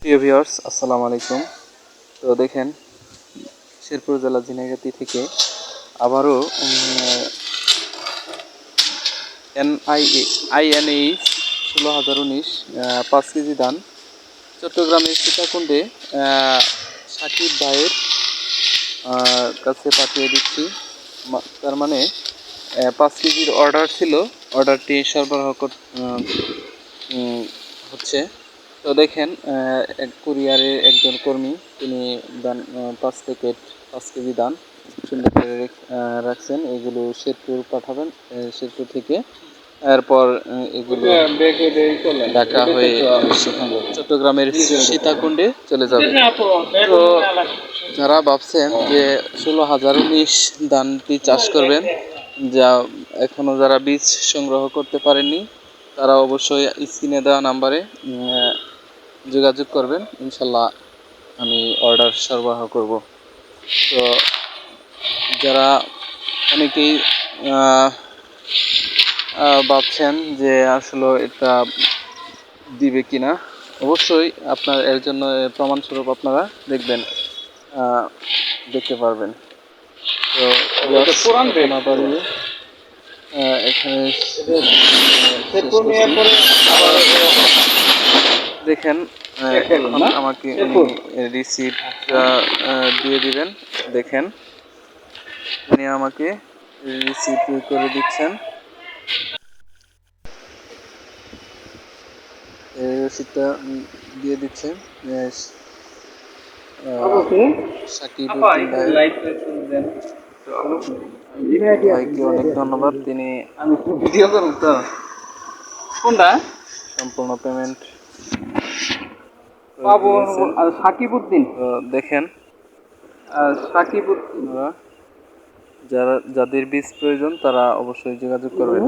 প্রিয় ভিউয়ার্স, আসসালামু আলাইকুম। তো দেখেন, শেরপুর জেলা ঝিনাইগাতি থেকে আবারও INH 16,019 5 কেজি ধান চট্টগ্রামের সীতাকুণ্ডে সাকিব ভাইয়ের কাছে পাঠিয়ে দিচ্ছি। তার মানে 5 কেজির অর্ডার ছিল, অর্ডারটি সরবরাহ হচ্ছে। তো দেখেন, এক কুরিয়ারের একজন কর্মী তিনি দান 5 কেজি দান সুন্দর করে রাখছেন। এগুলো শেরপুর পাঠাবেন, শেরপুর থেকে এরপর এগুলো ঢাকা হয়ে চট্টগ্রামের সীতাকুণ্ডে চলে যাবে। তো যারা ভাবছেন যে 16,019 ধানটি চাষ করবেন, যা এখনও যারা বীজ সংগ্রহ করতে পারেননি, তারা অবশ্যই স্ক্রিনে দেওয়া নাম্বারে যোগাযোগ করবেন। ইনশাল্লাহ আমি অর্ডার সরবরাহ করব। তো যারা অনেকেই ভাবছেন যে আসলে এটা দিবে কিনা, অবশ্যই আপনার এর জন্য প্রমাণস্বরূপ আপনারা দেখতে পারবেন। তো এখানে দেখেন, এখন আমাকে উনি রিসিপ্টটা দিয়ে দিবেন। দেখেন, উনি আমাকে রিসিপ্ট করে দিচ্ছেন। রসিদটা দিয়ে দিচ্ছেন সাকিব উদ্দিন ভাইকে অনেক ধন্যবাদ। তিনি আমি ভিডিও করব তো কোনটা সম্পূর্ণ পেমেন্ট পাবো। সাকিব উদ্দিন, দেখেন, সাকিব উদ্দিন, যাদের বীজ প্রয়োজন তারা অবশ্যই যোগাযোগ করবেন।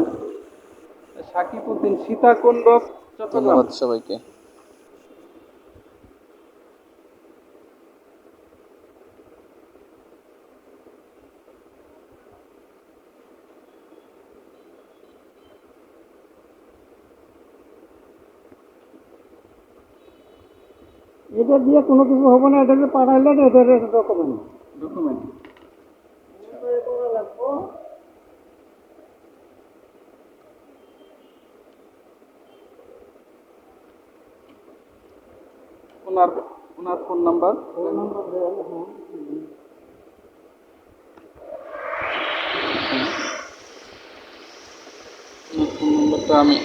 সাকিব উদ্দিন, সীতাকুণ্ড, চট্টগ্রাম। ধন্যবাদ সবাইকে। এটা দিয়ে কোনো কিছু হবে না, এটাকে পাঠাইলে এটার ডকুমেন্ট ওনার ফোন নাম্বার ফোন নাম্বারটা আমি